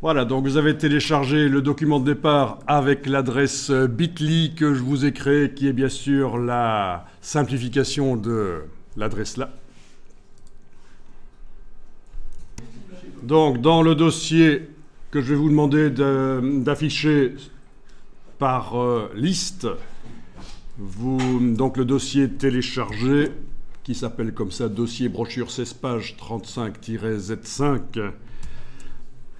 Voilà, donc vous avez téléchargé le document de départ avec l'adresse bit.ly que je vous ai créée, qui est bien sûr la simplification de l'adresse là. Donc, dans le dossier que je vais vous demander d'afficher par liste, donc le dossier téléchargé, qui s'appelle comme ça, dossier brochure 16 pages 35-Z5.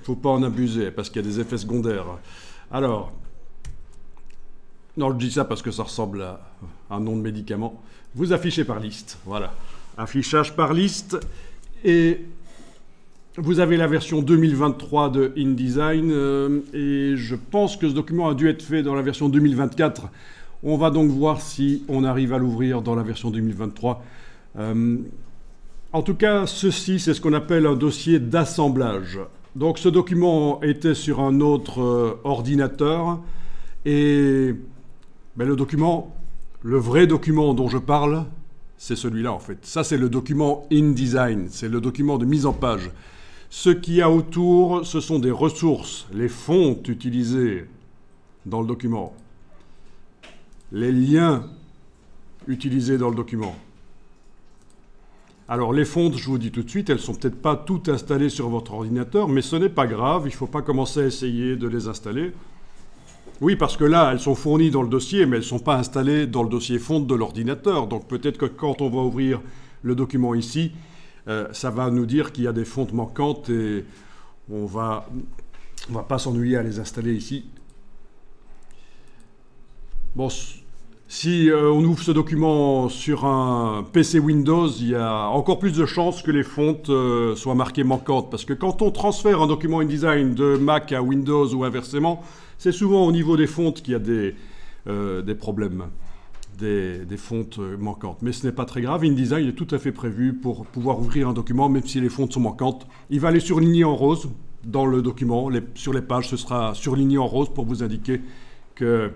Il ne faut pas en abuser, parce qu'il y a des effets secondaires. Alors, non, je dis ça parce que ça ressemble à un nom de médicament. Vous affichez par liste, voilà. Affichage par liste, et vous avez la version 2023 de InDesign, et je pense que ce document a dû être fait dans la version 2024. On va donc voir si on arrive à l'ouvrir dans la version 2023. En tout cas, ceci, c'est ce qu'on appelle un dossier d'assemblage. Donc ce document était sur un autre ordinateur, et le document, le vrai document dont je parle, c'est celui-là en fait. Ça, c'est le document InDesign, c'est le document de mise en page. Ce qu'il y a autour, ce sont des ressources, les fontes utilisées dans le document, les liens utilisés dans le document. Alors les fontes, je vous dis tout de suite, elles ne sont peut-être pas toutes installées sur votre ordinateur, mais ce n'est pas grave, il ne faut pas commencer à essayer de les installer. Oui, parce que là, elles sont fournies dans le dossier, mais elles ne sont pas installées dans le dossier fonte de l'ordinateur. Donc peut-être que quand on va ouvrir le document ici, ça va nous dire qu'il y a des fontes manquantes et on va pas s'ennuyer à les installer ici. Bon, si on ouvre ce document sur un PC Windows, il y a encore plus de chances que les fontes soient marquées manquantes. Parce que quand on transfère un document InDesign de Mac à Windows ou inversement, c'est souvent au niveau des fontes qu'il y a des problèmes, des fontes manquantes. Mais ce n'est pas très grave, InDesign est tout à fait prévu pour pouvoir ouvrir un document, même si les fontes sont manquantes. Il va les surligner en rose dans le document. Sur les pages, ce sera surligné en rose pour vous indiquer que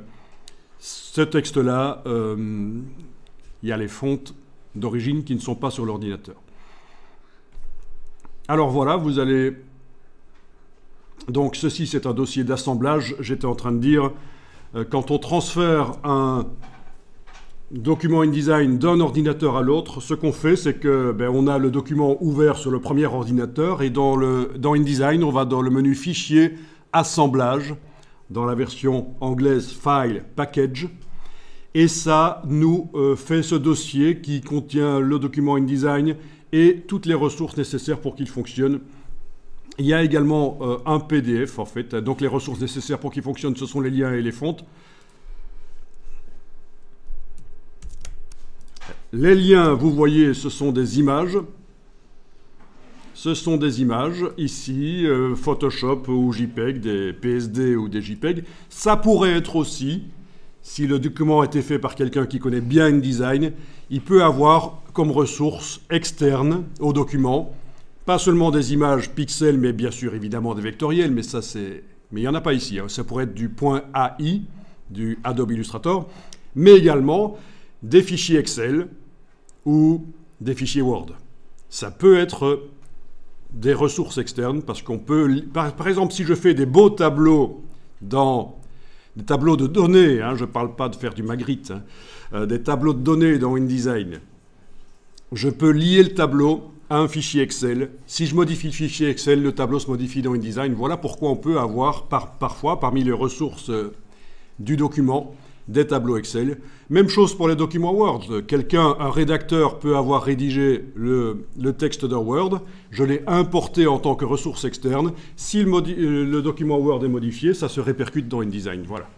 ce texte-là, il y a les fontes d'origine qui ne sont pas sur l'ordinateur. Alors voilà, vous allez... Donc ceci, c'est un dossier d'assemblage. J'étais en train de dire, quand on transfère un document InDesign d'un ordinateur à l'autre, ce qu'on fait, c'est que on a le document ouvert sur le premier ordinateur, et dans InDesign, on va dans le menu Fichier, Assemblage, dans la version anglaise File, Package, et ça nous fait ce dossier qui contient le document InDesign et toutes les ressources nécessaires pour qu'il fonctionne. Il y a également un PDF en fait, donc les ressources nécessaires pour qu'il fonctionne, ce sont les liens et les fontes. Les liens, vous voyez, ce sont des images. Ce sont des images, ici, Photoshop ou JPEG, des PSD ou des JPEG. Ça pourrait être aussi, si le document a été fait par quelqu'un qui connaît bien InDesign, il peut avoir comme ressource externe au document, pas seulement des images pixels, mais bien sûr, évidemment, des vectoriels, mais ça c'est... Mais il n'y en a pas ici, hein. Ça pourrait être du .ai, du Adobe Illustrator, mais également des fichiers Excel ou des fichiers Word. Ça peut être des ressources externes, parce qu'on peut... Par exemple, si je fais des beaux tableaux dans... Des tableaux de données, hein, je ne parle pas de faire du Magritte, hein, des tableaux de données dans InDesign, je peux lier le tableau à un fichier Excel. Si je modifie le fichier Excel, le tableau se modifie dans InDesign. Voilà pourquoi on peut avoir parfois, parmi les ressources du document, des tableaux Excel. Même chose pour les documents Word. Un rédacteur peut avoir rédigé le texte d'un Word. Je l'ai importé en tant que ressource externe. Si le document Word est modifié, ça se répercute dans InDesign. Voilà.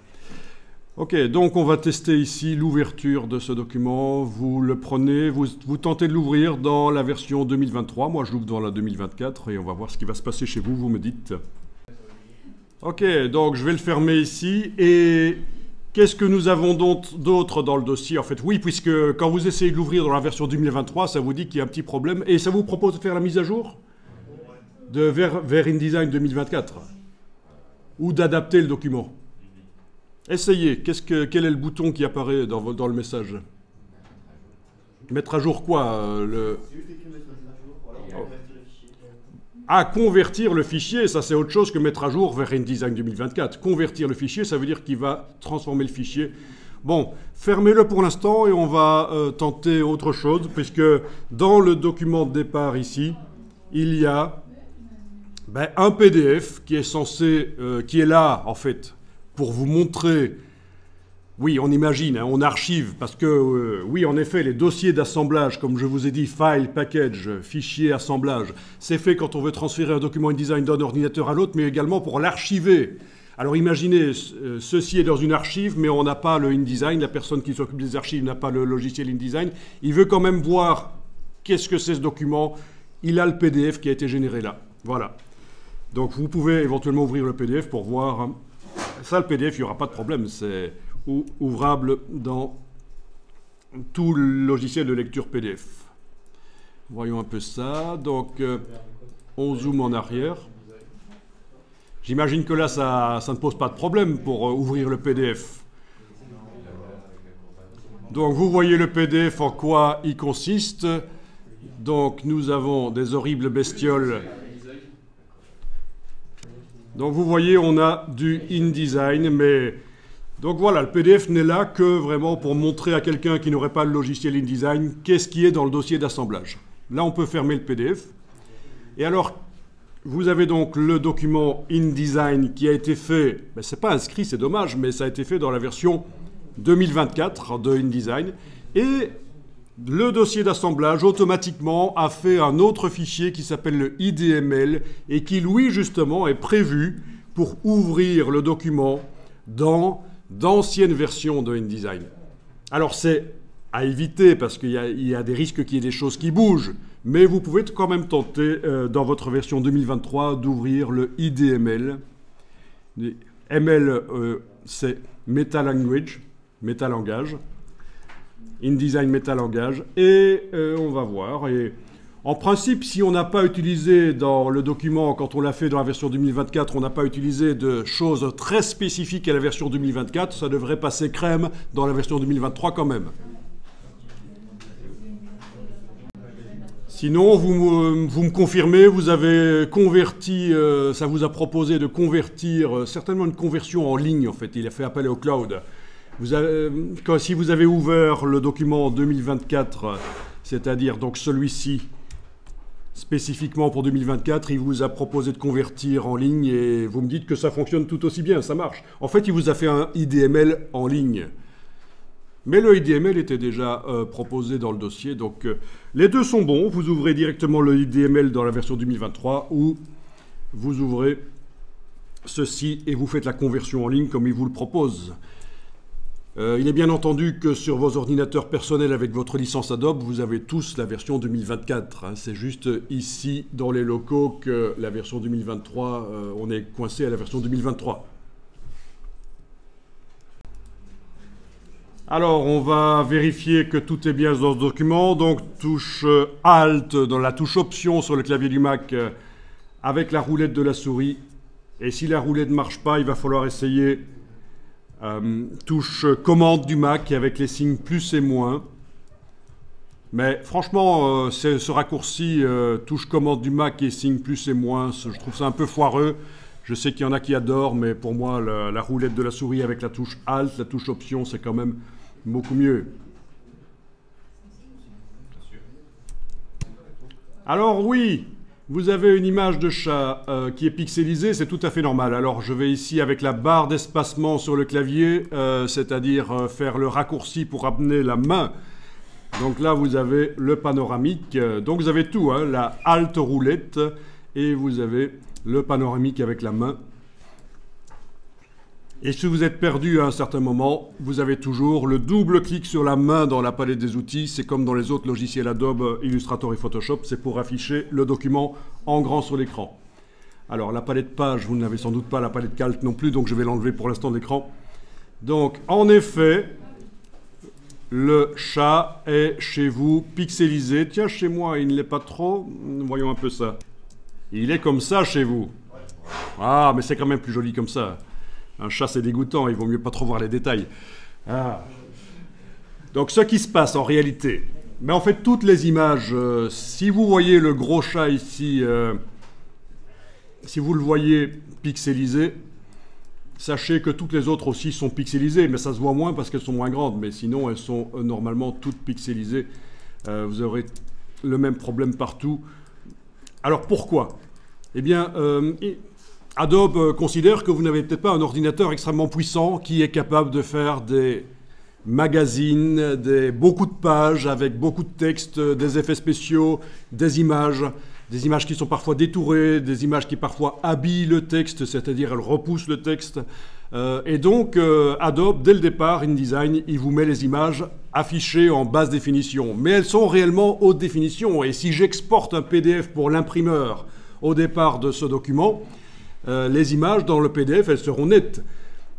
Ok, donc on va tester ici l'ouverture de ce document. Vous le prenez, vous tentez de l'ouvrir dans la version 2023. Moi, je l'ouvre dans la 2024 et on va voir ce qui va se passer chez vous. Vous me dites. Ok, donc je vais le fermer ici. Et qu'est-ce que nous avons d'autre dans le dossier? En fait, oui, puisque quand vous essayez de l'ouvrir dans la version 2023, ça vous dit qu'il y a un petit problème. Et ça vous propose de faire la mise à jour vers InDesign 2024 ou d'adapter le document. Essayez. Quel est le bouton qui apparaît dans le message? Mettre à jour quoi à convertir le fichier. Ça, c'est autre chose que mettre à jour vers InDesign 2024. Convertir le fichier, ça veut dire qu'il va transformer le fichier. Bon, fermez-le pour l'instant et on va tenter autre chose, puisque dans le document de départ ici, il y a un PDF qui est censé, qui est là, en fait, pour vous montrer. Oui, on imagine, hein, on archive, parce que, oui, en effet, les dossiers d'assemblage, comme je vous ai dit, file, package, fichier, assemblage, c'est fait quand on veut transférer un document InDesign d'un ordinateur à l'autre, mais également pour l'archiver. Alors imaginez, ceci est dans une archive, mais on n'a pas le InDesign, la personne qui s'occupe des archives n'a pas le logiciel InDesign. Il veut quand même voir qu'est-ce que c'est ce document. Il a le PDF qui a été généré là. Voilà. Donc vous pouvez éventuellement ouvrir le PDF pour voir. Ça, le PDF, il n'y aura pas de problème. C'est ouvrable dans tout logiciel de lecture PDF. Voyons un peu ça. Donc, on zoome en arrière. J'imagine que là, ça ne pose pas de problème pour ouvrir le PDF. Donc, vous voyez le PDF, en quoi il consiste. Donc, nous avons des horribles bestioles. Donc, vous voyez, on a du InDesign, mais... Donc voilà, le PDF n'est là que vraiment pour montrer à quelqu'un qui n'aurait pas le logiciel InDesign qu'est-ce qui est dans le dossier d'assemblage. Là, on peut fermer le PDF. Et alors, vous avez donc le document InDesign qui a été fait, c'est pas inscrit, c'est dommage, mais ça a été fait dans la version 2024 de InDesign. Et le dossier d'assemblage, automatiquement, a fait un autre fichier qui s'appelle le IDML et qui, lui, justement, est prévu pour ouvrir le document dans d'anciennes versions de InDesign. Alors c'est à éviter parce qu'il y a des risques qu'il y ait des choses qui bougent, mais vous pouvez quand même tenter dans votre version 2023 d'ouvrir le IDML. ML, c'est MetaLanguage, métalangage, InDesign métalangage, et on va voir. Et en principe, si on n'a pas utilisé dans le document, quand on l'a fait dans la version 2024, on n'a pas utilisé de choses très spécifiques à la version 2024, ça devrait passer crème dans la version 2023 quand même. Sinon, vous me confirmez, vous avez converti, ça vous a proposé de convertir, certainement une conversion en ligne en fait, il a fait appel au cloud. Si vous avez ouvert le document 2024, c'est-à-dire donc celui-ci, spécifiquement pour 2024, il vous a proposé de convertir en ligne et vous me dites que ça fonctionne tout aussi bien, ça marche. En fait, il vous a fait un IDML en ligne. Mais le IDML était déjà proposé dans le dossier, donc les deux sont bons. Vous ouvrez directement le IDML dans la version 2023 ou vous ouvrez ceci et vous faites la conversion en ligne comme il vous le propose. Il est bien entendu que sur vos ordinateurs personnels avec votre licence Adobe, vous avez tous la version 2024. Hein. C'est juste ici, dans les locaux, que la version 2023, on est coincé à la version 2023. Alors, on va vérifier que tout est bien dans ce document. Donc, touche Alt dans la touche Option sur le clavier du Mac avec la roulette de la souris. Et si la roulette ne marche pas, il va falloir essayer... touche commande du Mac avec les signes plus et moins. Mais franchement, ce raccourci touche commande du Mac et signe plus et moins, je trouve ça un peu foireux. Je sais qu'il y en a qui adorent, mais pour moi, la roulette de la souris avec la touche Alt, la touche Option, c'est quand même beaucoup mieux. Alors oui, vous avez une image de chat qui est pixelisée, c'est tout à fait normal. Alors je vais ici avec la barre d'espacement sur le clavier, c'est-à-dire faire le raccourci pour amener la main. Donc là vous avez le panoramique, donc vous avez tout, hein, la Alt roulette et vous avez le panoramique avec la main. Et si vous êtes perdu à un certain moment, vous avez toujours le double clic sur la main dans la palette des outils. C'est comme dans les autres logiciels Adobe, Illustrator et Photoshop, c'est pour afficher le document en grand sur l'écran. Alors la palette page, vous n'avez sans doute pas la palette calque non plus, donc je vais l'enlever pour l'instant de l'écran. Donc en effet, le chat est chez vous pixelisé. Tiens, chez moi, il ne l'est pas trop. Voyons un peu ça. Il est comme ça chez vous. Ah, mais c'est quand même plus joli comme ça. Un chat, c'est dégoûtant, il vaut mieux pas trop voir les détails. Ah. Donc, ce qui se passe en réalité, mais en fait, toutes les images, si vous voyez le gros chat ici, si vous le voyez pixelisé, sachez que toutes les autres aussi sont pixelisées, mais ça se voit moins parce qu'elles sont moins grandes, mais sinon elles sont normalement toutes pixelisées. Vous aurez le même problème partout. Alors pourquoi? Eh bien, Adobe considère que vous n'avez peut-être pas un ordinateur extrêmement puissant qui est capable de faire des magazines, beaucoup de pages avec beaucoup de textes, des effets spéciaux, des images qui sont parfois détourées, des images qui parfois habillent le texte, c'est-à-dire elles repoussent le texte. Et donc, Adobe, dès le départ, InDesign, il vous met les images affichées en basse définition. Mais elles sont réellement haute définition. Et si j'exporte un PDF pour l'imprimeur au départ de ce document, les images dans le PDF, elles seront nettes.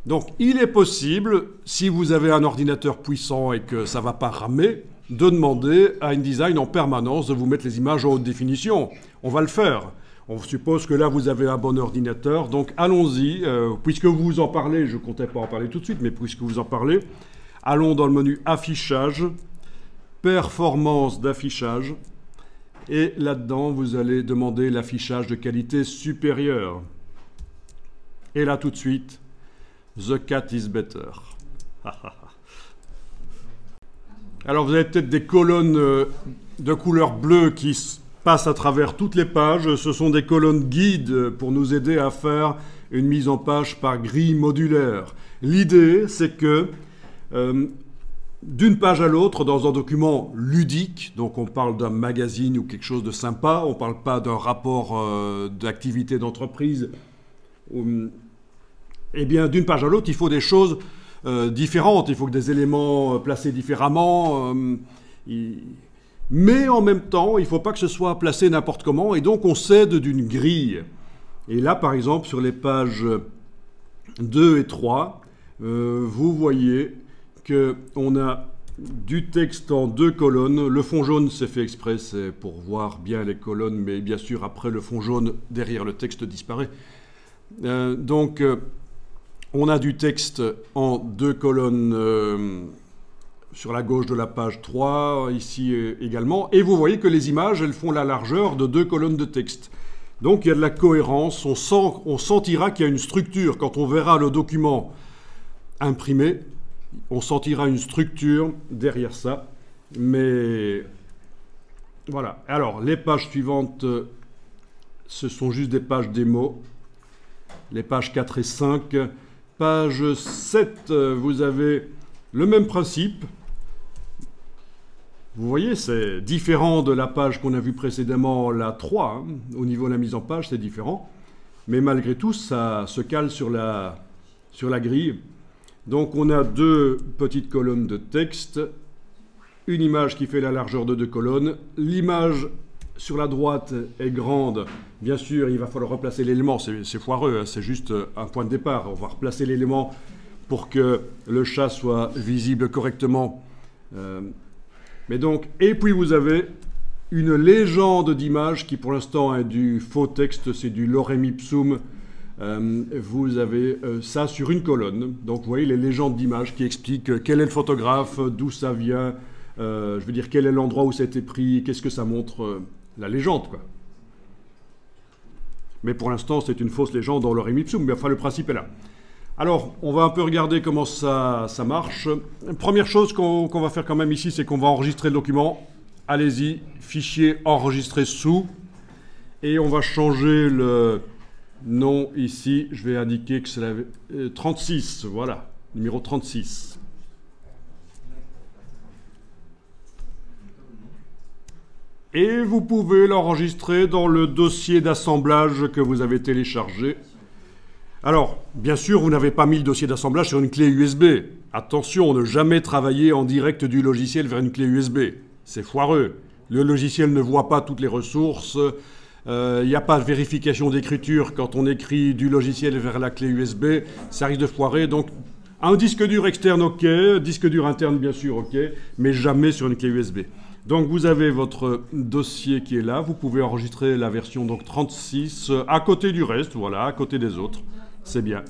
Donc, il est possible, si vous avez un ordinateur puissant et que ça ne va pas ramer, de demander à InDesign en permanence de vous mettre les images en haute définition. On va le faire. On suppose que là, vous avez un bon ordinateur. Donc, allons-y. Puisque vous en parlez, je ne comptais pas en parler tout de suite, mais puisque vous en parlez, allons dans le menu Affichage, Performance d'affichage. Et là-dedans, vous allez demander l'affichage de qualité supérieure. Et là, tout de suite, The cat is better. Alors, vous avez peut-être des colonnes de couleur bleue qui passent à travers toutes les pages. Ce sont des colonnes guides pour nous aider à faire une mise en page par grille modulaire. L'idée, c'est que d'une page à l'autre, dans un document ludique, donc on parle d'un magazine ou quelque chose de sympa, on ne parle pas d'un rapport d'activité d'entreprise, eh bien, d'une page à l'autre, il faut des choses différentes. Il faut que des éléments placés différemment. Mais en même temps, il ne faut pas que ce soit placé n'importe comment. Et donc, on s'aide d'une grille. Et là, par exemple, sur les pages 2 et 3, vous voyez qu'on a du texte en 2 colonnes. Le fond jaune, c'est fait exprès, c'est pour voir bien les colonnes. Mais bien sûr, après, le fond jaune, derrière le texte disparaît. Donc, on a du texte en 2 colonnes sur la gauche de la page 3, ici également. Et vous voyez que les images, elles font la largeur de 2 colonnes de texte. Donc il y a de la cohérence, on sentira qu'il y a une structure. Quand on verra le document imprimé, on sentira une structure derrière ça. Mais voilà. Alors, les pages suivantes, ce sont juste des pages démo. Les pages 4 et 5... Page 7, vous avez le même principe. Vous voyez, c'est différent de la page qu'on a vue précédemment, la 3. Hein. Au niveau de la mise en page, c'est différent. Mais malgré tout, ça se cale sur la grille. Donc, on a 2 petites colonnes de texte. Une image qui fait la largeur de 2 colonnes. L'image sur la droite est grande. Bien sûr, il va falloir replacer l'élément. C'est foireux, hein. C'est juste un point de départ. On va replacer l'élément pour que le chat soit visible correctement. Mais donc, et puis vous avez une légende d'image qui pour l'instant est du faux texte, c'est du lorem ipsum. Vous avez ça sur une colonne. Donc vous voyez les légendes d'images qui expliquent quel est le photographe, d'où ça vient, je veux dire quel est l'endroit où ça a été pris, qu'est-ce que ça montre, la légende quoi. Mais pour l'instant, c'est une fausse légende dans lorem ipsum, mais enfin, le principe est là. Alors, on va un peu regarder comment ça marche. Première chose qu'on va faire quand même ici, c'est qu'on va enregistrer le document. Allez-y, fichier enregistré sous. Et on va changer le nom ici. Je vais indiquer que c'est la 36, voilà, numéro 36. Et vous pouvez l'enregistrer dans le dossier d'assemblage que vous avez téléchargé. Alors, bien sûr, vous n'avez pas mis le dossier d'assemblage sur une clé USB. Attention, ne jamais travailler en direct du logiciel vers une clé USB. C'est foireux. Le logiciel ne voit pas toutes les ressources. Il n'y a pas de vérification d'écriture quand on écrit du logiciel vers la clé USB. Ça risque de foirer. Donc, un disque dur externe, OK. Disque dur interne, bien sûr, OK. Mais jamais sur une clé USB. Donc vous avez votre dossier qui est là, vous pouvez enregistrer la version donc 36 à côté du reste, voilà, à côté des autres, c'est bien.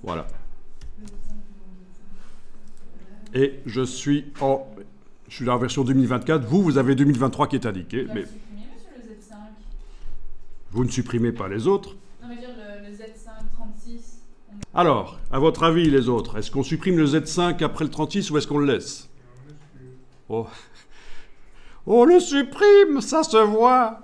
Voilà. Et je suis dans la version 2024, vous avez 2023 qui est indiqué. Mais... Vous ne supprimez pas les autres. Non, mais je veux dire, le Z536... Alors, à votre avis, les autres, est-ce qu'on supprime le Z5 après le 36 ou est-ce qu'on le laisse? Oh. On le supprime, ça se voit.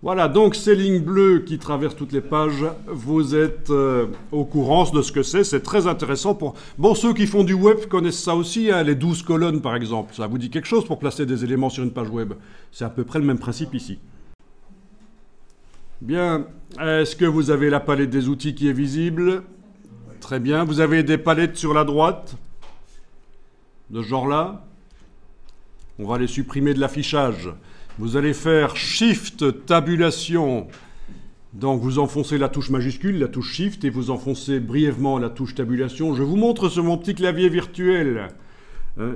Voilà, donc ces lignes bleues qui traversent toutes les pages, vous êtes au courant de ce que c'est très intéressant pour... Bon, ceux qui font du web connaissent ça aussi, hein, les 12 colonnes par exemple, ça vous dit quelque chose pour placer des éléments sur une page web. C'est à peu près le même principe ici. Bien, est-ce que vous avez la palette des outils qui est visible? Très bien, vous avez des palettes sur la droite, de ce genre-là. On va les supprimer de l'affichage. Vous allez faire Shift Tabulation. Donc vous enfoncez la touche majuscule, la touche Shift, et vous enfoncez brièvement la touche Tabulation. Je vous montre sur mon petit clavier virtuel.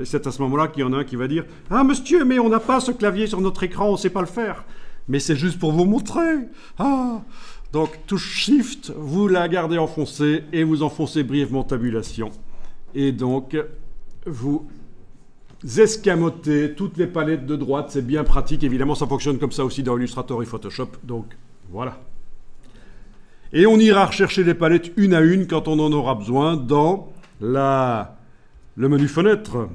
C'est à ce moment-là qu'il y en a un qui va dire « Ah monsieur, mais on n'a pas ce clavier sur notre écran, on ne sait pas le faire. » Mais c'est juste pour vous montrer. Ah. Donc touche Shift, vous la gardez enfoncée et vous enfoncez brièvement Tabulation. Et donc vous escamotez toutes les palettes de droite, c'est bien pratique. Évidemment, ça fonctionne comme ça aussi dans Illustrator et Photoshop. Donc voilà. Et on ira rechercher les palettes une à une quand on en aura besoin dans le menu Fenêtre.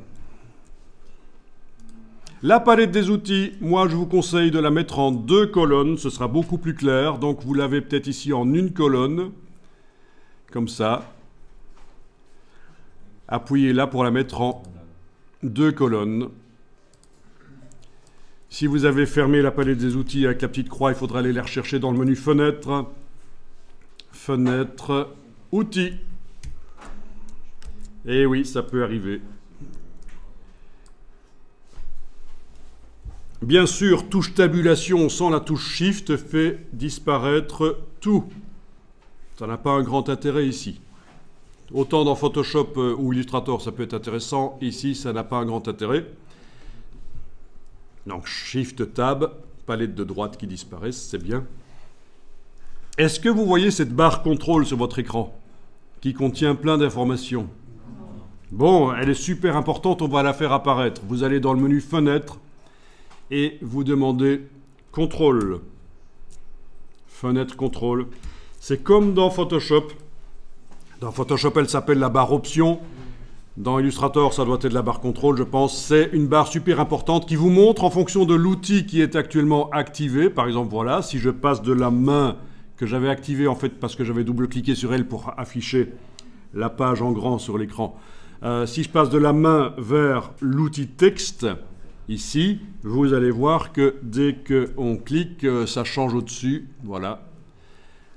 La palette des outils, moi je vous conseille de la mettre en 2 colonnes, ce sera beaucoup plus clair. Donc vous l'avez peut-être ici en 1 colonne, comme ça. Appuyez là pour la mettre en 2 colonnes. Si vous avez fermé la palette des outils avec la petite croix, il faudra aller les rechercher dans le menu Fenêtre. Fenêtre, Outils. Et oui, ça peut arriver. Bien sûr, touche Tabulation sans la touche Shift fait disparaître tout. Ça n'a pas un grand intérêt ici. Autant dans Photoshop ou Illustrator, ça peut être intéressant. Ici, ça n'a pas un grand intérêt. Donc, Shift Tab, palette de droite qui disparaissent, c'est bien. Est-ce que vous voyez cette barre contrôle sur votre écran qui contient plein d'informations? Bon, elle est super importante, on va la faire apparaître. Vous allez dans le menu Fenêtre et vous demandez Contrôle. Fenêtre Contrôle. C'est comme dans Photoshop. Dans Photoshop, elle s'appelle la barre Options. Dans Illustrator, ça doit être la barre Contrôle, je pense. C'est une barre super importante qui vous montre en fonction de l'outil qui est actuellement activé. Par exemple, voilà, si je passe de la main que j'avais activée, en fait, parce que j'avais double-cliqué sur elle pour afficher la page en grand sur l'écran. Si je passe de la main vers l'outil texte, ici, vous allez voir que dès qu'on clique, ça change au-dessus. Voilà.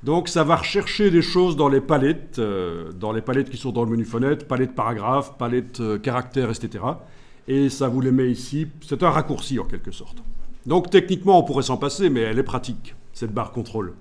Donc ça va rechercher des choses dans les palettes qui sont dans le menu Fenêtre, palette paragraphe, palette caractère, etc. Et ça vous les met ici. C'est un raccourci en quelque sorte. Donc techniquement, on pourrait s'en passer, mais elle est pratique, cette barre contrôle.